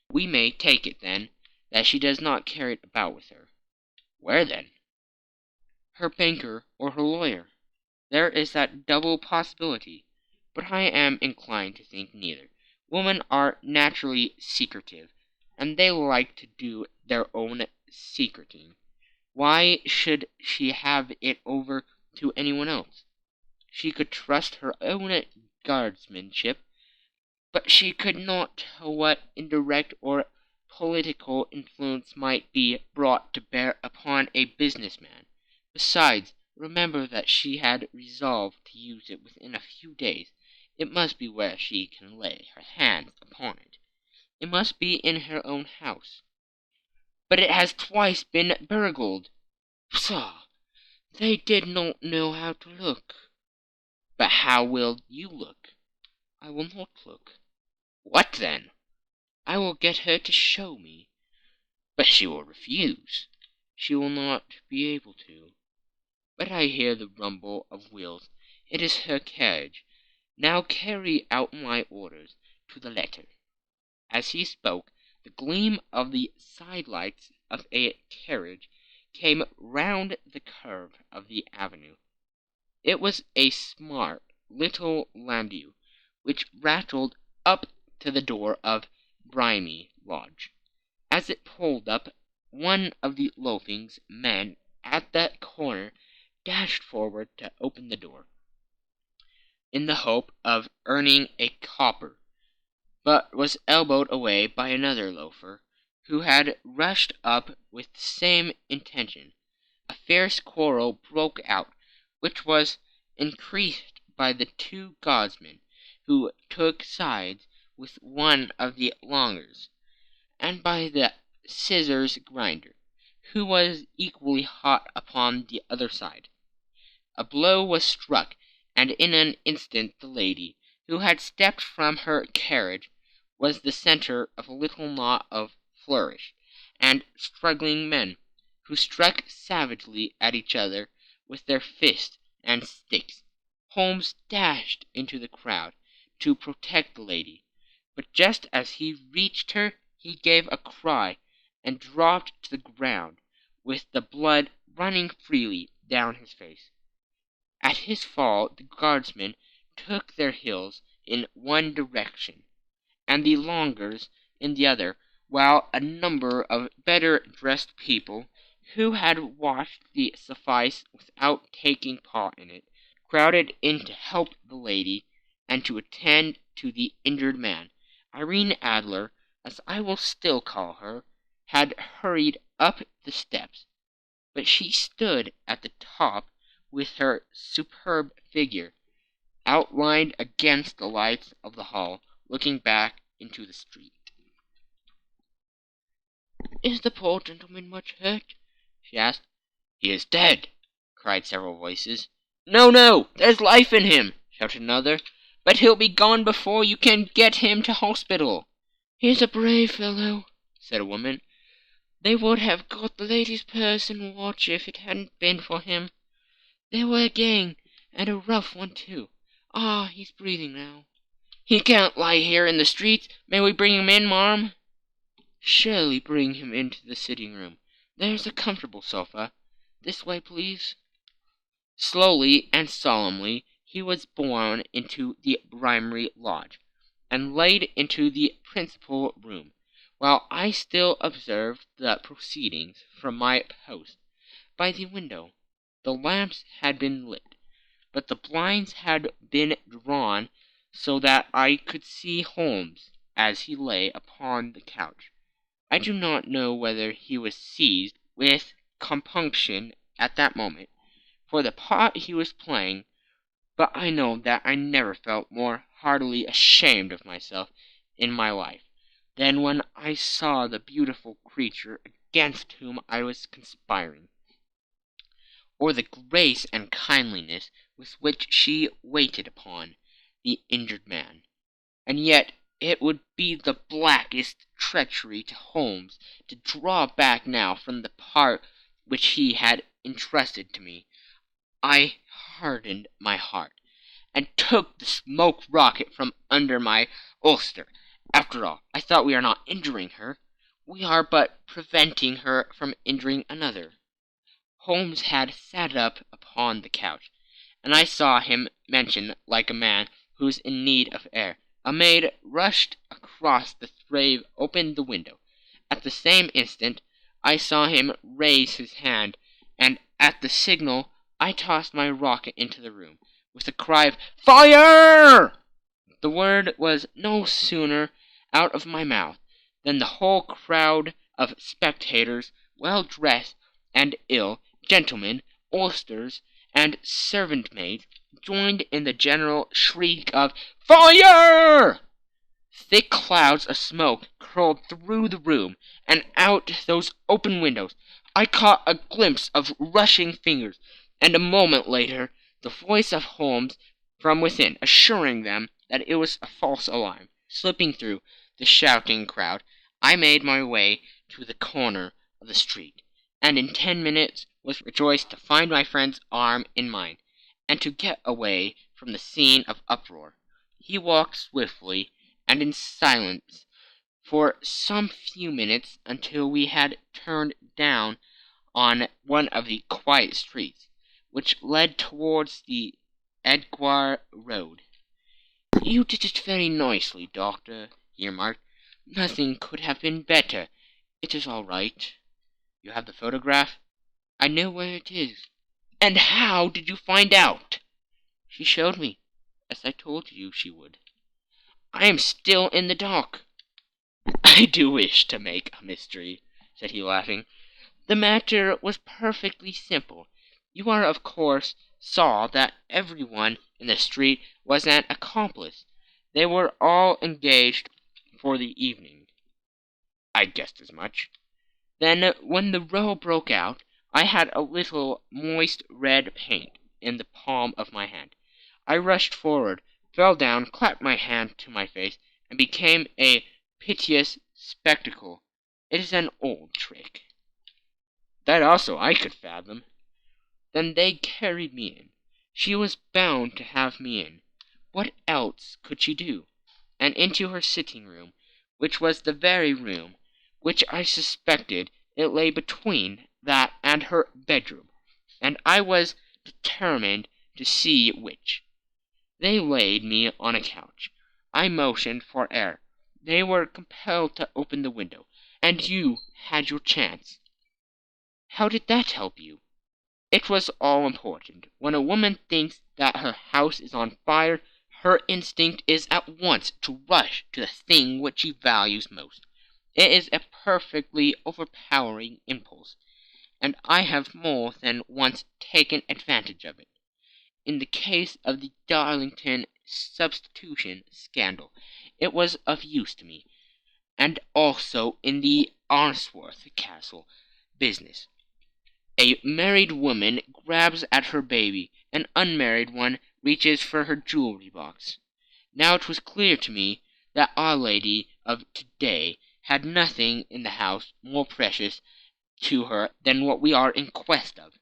We may take it, then, that she does not carry it about with her. Where, then? Her banker or her lawyer. There is that double possibility, but I am inclined to think neither. Women are naturally secretive, and they like to do their own secreting. Why should she have it over to anyone else? She could trust her own guardsmanship, but she could not tell what indirect or political influence might be brought to bear upon a business man. Besides, remember that she had resolved to use it within a few days. It must be where she can lay her hands upon it. It must be in her own house. But it has twice been burgled. Pshaw! They did not know how to look. But how will you look? I will not look. What then? I will get her to show me. But she will refuse. She will not be able to. But I hear the rumble of wheels. It is her carriage. Now carry out my orders to the letter." As he spoke, the gleam of the side-lights of a carriage came round the curve of the avenue. It was a smart little landau, which rattled up to the door of Brimy Lodge. As it pulled up, one of the loafing's men at that corner dashed forward to open the door, in the hope of earning a copper, but was elbowed away by another loafer, who had rushed up with the same intention. A fierce quarrel broke out, which was increased by the 2 guardsmen, who took sides with one of the longers, and by the scissors grinder, who was equally hot upon the other side. A blow was struck, and in an instant the lady, who had stepped from her carriage, was the centre of a little knot of flourish and struggling men, who struck savagely at each other with their fists and sticks. Holmes dashed into the crowd to protect the lady, but just as he reached her he gave a cry and dropped to the ground, with the blood running freely down his face. At his fall the guardsmen took their heels in one direction, and the longers in the other, while a number of better dressed people, who had watched the suffice without taking part in it, crowded in to help the lady and to attend to the injured man. Irene Adler, as I will still call her, had hurried up the steps, but she stood at the top with her superb figure outlined against the lights of the hall, looking back into the street. "Is the poor gentleman much hurt?" she asked. "He is dead!" cried several voices. "No, no, there's life in him!" shouted another. "But he'll be gone before you can get him to hospital." "He's a brave fellow," said a woman. "They would have got the lady's purse and watch if it hadn't been for him. They were a gang, and a rough one too. Ah, he's breathing now." "He can't lie here in the streets. May we bring him in, marm?" "Surely bring him into the sitting-room. There's a comfortable sofa. This way, please." Slowly and solemnly he was borne into the Brimy Lodge, and laid into the principal room. While I still observed the proceedings from my post, by the window. The lamps had been lit, but the blinds had been drawn so that I could see Holmes as he lay upon the couch. I do not know whether he was seized with compunction at that moment for the part he was playing, but I know that I never felt more heartily ashamed of myself in my life than when I saw the beautiful creature against whom I was conspiring, or the grace and kindliness with which she waited upon the injured man. And yet it would be the blackest treachery to Holmes to draw back now from the part which he had entrusted to me. I hardened my heart, and took the smoke rocket from under my ulster. After all, I thought, we are not injuring her. We are but preventing her from injuring another. Holmes had sat up upon the couch, and I saw him mention like a man who is in need of air. A maid rushed across the threshold, opened the window. At the same instant I saw him raise his hand, and at the signal I tossed my rocket into the room, with a cry of "Fire!" The word was no sooner out of my mouth than the whole crowd of spectators, well dressed and ill, gentlemen, ulsters, and servant-maids, joined in the general shriek of "Fire!" Thick clouds of smoke curled through the room, and out those open windows. I caught a glimpse of rushing fingers, and a moment later the voice of Holmes from within, assuring them that it was a false alarm. Slipping through the shouting crowd, I made my way to the corner of the street, and in 10 minutes was rejoiced to find my friend's arm in mine, and to get away from the scene of uproar. He walked swiftly and in silence for some few minutes until we had turned down on one of the quiet streets which led towards the Edgware Road. "You did it very nicely, Doctor," he remarked. "Nothing could have been better. It is all right." "You have the photograph?" "I know where it is." "And how did you find out?" "She showed me, as I told you she would." "I am still in the dark." "I do wish to make a mystery," said he, laughing. "The matter was perfectly simple. You are, of course, saw that everyone in the street was an accomplice. They were all engaged for the evening." "I guessed as much." "Then, when the row broke out, I had a little moist red paint in the palm of my hand. I rushed forward, fell down, clapped my hand to my face, and became a piteous spectacle. It is an old trick." "That also I could fathom." "Then they carried me in. She was bound to have me in. What else could she do? And into her sitting-room, which was the very room which I suspected. It lay between that and her bedroom, and I was determined to see which. They laid me on a couch. I motioned for air. They were compelled to open the window, and you had your chance." "How did that help you?" "It was all important. When a woman thinks that her house is on fire, her instinct is at once to rush to the thing which she values most. It is a perfectly overpowering impulse, and I have more than once taken advantage of it. In the case of the Darlington substitution scandal it was of use to me, and also in the Arnsworth Castle business. A married woman grabs at her baby, an unmarried one reaches for her jewelry box. Now it was clear to me that Our Lady of to-day had nothing in the house more precious to her than what we are in quest of.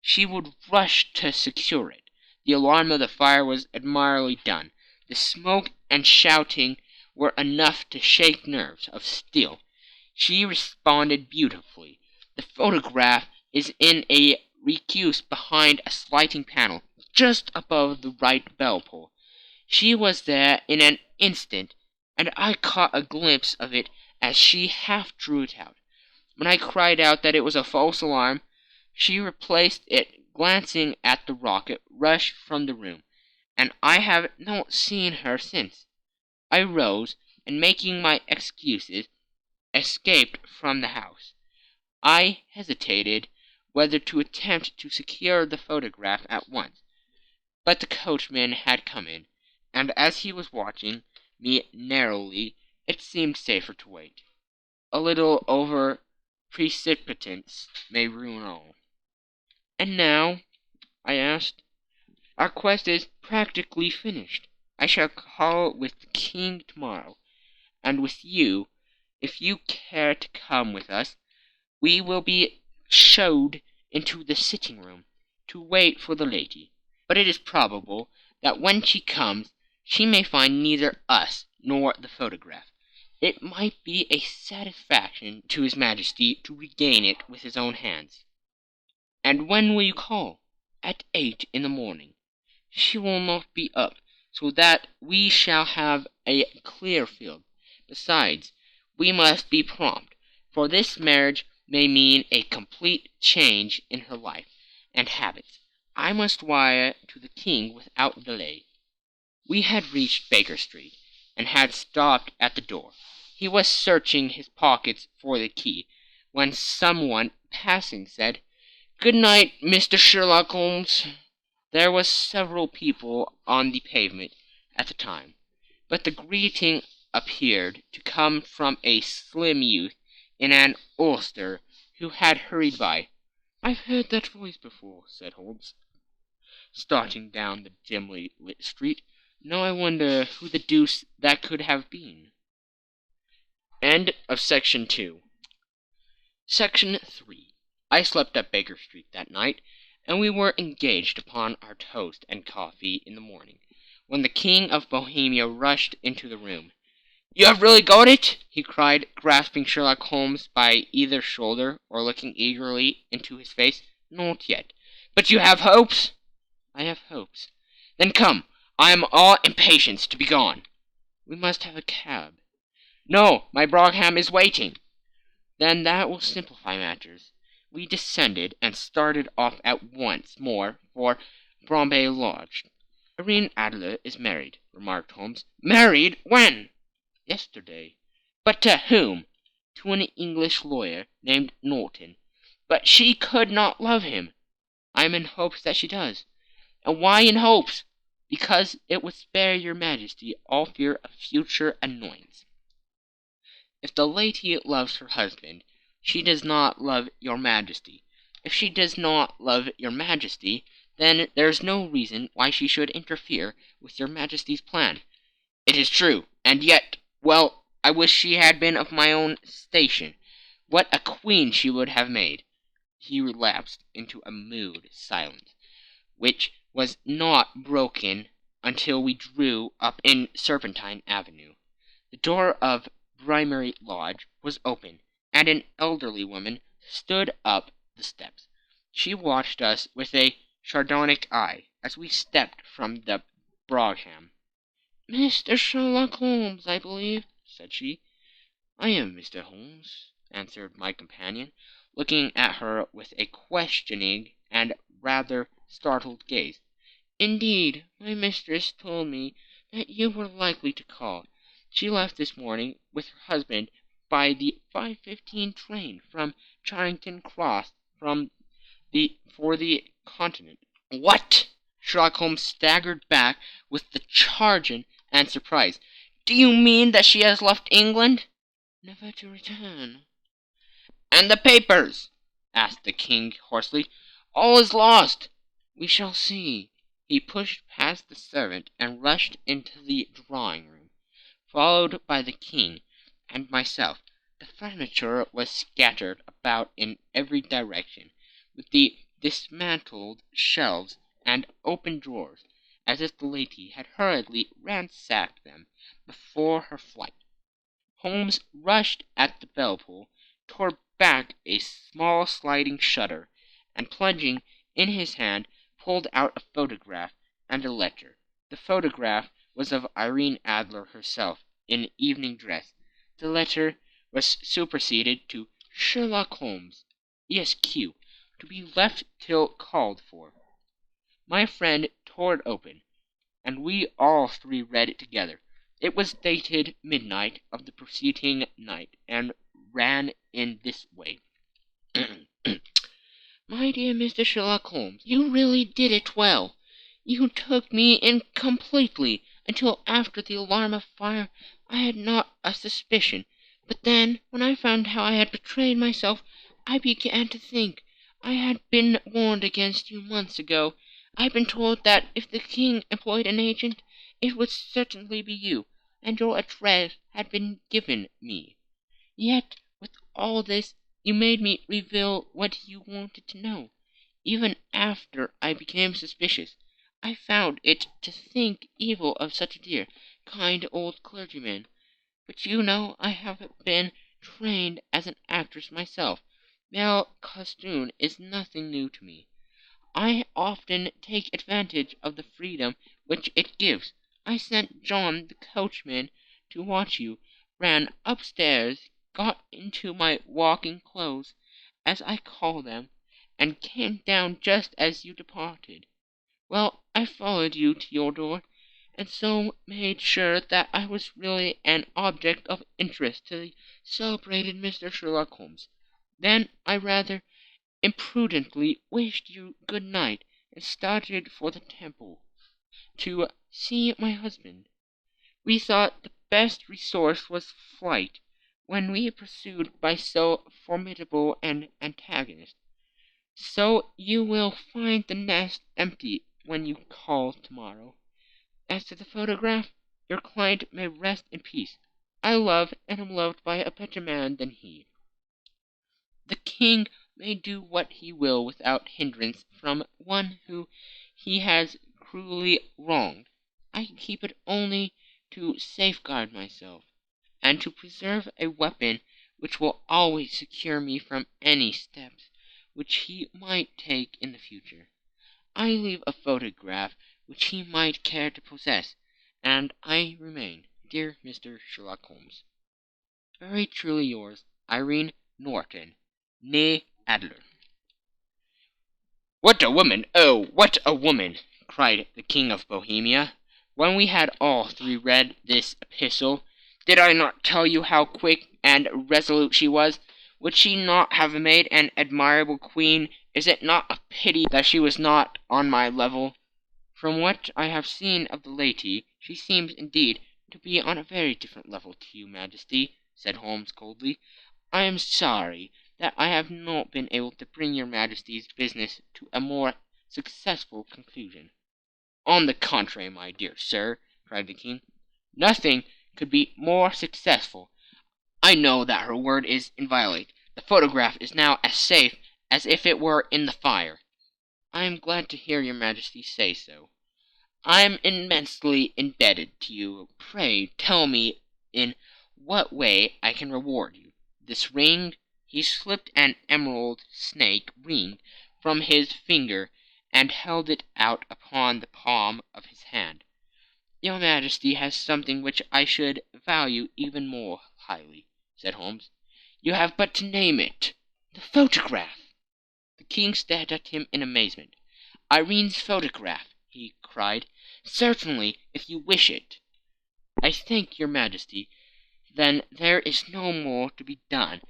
She would rush to secure it. The alarm of the fire was admirably done. The smoke and shouting were enough to shake nerves of steel. She responded beautifully. The photograph is in a recuse behind a sliding panel, just above the right bell-pull. She was there in an instant, and I caught a glimpse of it as she half drew it out. When I cried out that it was a false alarm, She replaced it, glancing at the rocket, rushed from the room, and I have not seen her since. I rose, and making my excuses, escaped from the house. I hesitated whether to attempt to secure the photograph at once, but the coachman had come in, and as he was watching me narrowly, it seemed safer to wait. A little over precipitance may ruin all. "And now?" I asked. "Our quest is practically finished. I shall call with the king tomorrow, and with you, if you care to come with us. We will be showed into the sitting-room to wait for the lady, but it is probable that when she comes she may find neither us nor the photograph. It might be a satisfaction to his Majesty to regain it with his own hands." "And when will you call?" "At 8 in the morning. She will not be up, so that we shall have a clear field. Besides, we must be prompt, for this marriage may mean a complete change in her life and habits. I must wire to the king without delay." We had reached Baker Street, and had stopped at the door. He was searching his pockets for the key, when some one passing said, "Good night, Mr. Sherlock Holmes." There were several people on the pavement at the time, but the greeting appeared to come from a slim youth in an ulster who had hurried by. "I've heard that voice before," said Holmes, starting down the dimly lit street. "Now I wonder who the deuce that could have been." End of Section 2. Section 3. I slept at Baker Street that night, and we were engaged upon our toast and coffee in the morning, when the King of Bohemia rushed into the room. "You have really got it?" he cried, grasping Sherlock Holmes by either shoulder, or looking eagerly into his face. "Not yet." "But you have hopes?" "I have hopes." "Then come. I am all impatience to be gone." "We must have a cab." "No, my brougham is waiting." "Then that will simplify matters." We descended, and started off at once more for Bombay Lodge. "Irene Adler is married," remarked Holmes. "Married? When?" "Yesterday." "But to whom?" "To an English lawyer named Norton." "But she could not love him." "I am in hopes that she does." "And why in hopes?" "Because it would spare your Majesty all fear of future annoyance. If the lady loves her husband, she does not love your Majesty. If she does not love your Majesty, then there is no reason why she should interfere with your Majesty's plan." "It is true, and yet, well, I wish she had been of my own station. What a queen she would have made!" He relapsed into a mood silence, which was not broken until we drew up in Serpentine Avenue. The door of Brimary Lodge was open, and an elderly woman stood up the steps. She watched us with a sardonic eye as we stepped from the brougham. "Mr. Sherlock Holmes, I believe," said she. "I am Mr. Holmes," answered my companion, looking at her with a questioning and rather startled gaze. "Indeed, my mistress told me that you were likely to call. She left this morning with her husband by the 5:15 train from Charing Cross for the Continent." "What?" Sherlock Holmes staggered back with the chagrin and surprise. "Do you mean that she has left England?" "Never to return." "And the papers?" asked the king hoarsely. "All is lost." "We shall see." He pushed past the servant and rushed into the drawing-room, followed by the king and myself. The furniture was scattered about in every direction, with the dismantled shelves and open drawers, as if the lady had hurriedly ransacked them before her flight. Holmes rushed at the bell-pull, tore back a small sliding shutter, and plunging in his hand, pulled out a photograph and a letter. The photograph was of Irene Adler herself, in evening dress. The letter was superscribed to Sherlock Holmes, Esq., to be left till called for. My friend tore it open, and we all three read it together. It was dated midnight of the preceding night, and ran in this way. My dear Mr. Sherlock Holmes, you really did it well. You took me in completely. Until after the alarm of fire I had not a suspicion. But then, when I found how I had betrayed myself, I began to think. I had been warned against you months ago. I had been told that if the king employed an agent, it would certainly be you, and your address had been given me. Yet, with all this, you made me reveal what you wanted to know. Even after I became suspicious, I found it to think evil of such a dear, kind old clergyman. But you know I have been trained as an actress myself. Male costume is nothing new to me. I often take advantage of the freedom which it gives. I sent John the coachman to watch you, ran upstairs, got into my walking clothes, as I call them, and came down just as you departed. Well, I followed you to your door, and so made sure that I was really an object of interest to the celebrated Mr. Sherlock Holmes. Then I rather imprudently wished you good night, and started for the Temple to see my husband. We thought the best resource was flight, when we pursued by so formidable an antagonist. So you will find the nest empty when you call tomorrow. As to the photograph, your client may rest in peace. I love and am loved by a better man than he. The king may do what he will without hindrance from one whom he has cruelly wronged. I keep it only to safeguard myself, and to preserve a weapon which will always secure me from any steps which he might take in the future. I leave a photograph which he might care to possess, and I remain, dear Mr. Sherlock Holmes, very truly yours, Irene Adler. "What a woman! Oh, what a woman!" cried the King of Bohemia, when we had all three read this epistle. "Did I not tell you how quick and resolute she was? Would she not have made an admirable queen? Is it not a pity that she was not on my level?" "From what I have seen of the lady, she seems indeed to be on a very different level to your Majesty," said Holmes coldly. "I am sorry that I have not been able to bring your Majesty's business to a more successful conclusion." "On the contrary, my dear sir," cried the King, "nothing could be more successful. I know that her word is inviolate. The photograph is now as safe as if it were in the fire." "I am glad to hear your Majesty say so." "I am immensely indebted to you. Pray tell me in what way I can reward you. This ring—" He slipped an emerald snake ring from his finger and held it out upon the palm of his hand. "Your Majesty has something which I should value even more highly," said Holmes. "You have but to name it." "The photograph!" The King stared at him in amazement. "Irene's photograph!" he cried. "Certainly, if you wish it." "I thank your Majesty. Then there is no more to be done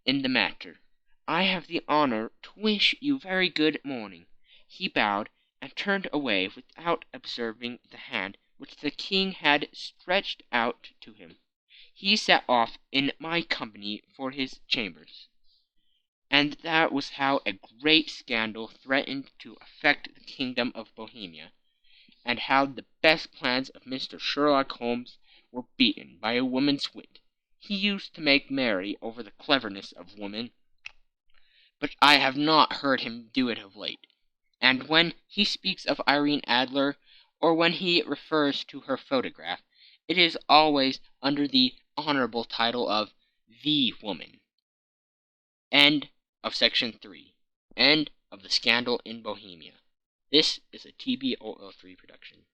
in the matter. I have the honor to wish you very good morning." He bowed and turned away without observing the hand which the King had stretched out to him. He set off in my company for his chambers. And that was how a great scandal threatened to affect the kingdom of Bohemia, and how the best plans of Mr. Sherlock Holmes were beaten by a woman's wit. He used to make merry over the cleverness of women, but I have not heard him do it of late. And when he speaks of Irene Adler, or when he refers to her photograph, it is always under the honorable title of the woman. End of Section 3. End of the Scandal in Bohemia. This is a TB003 production.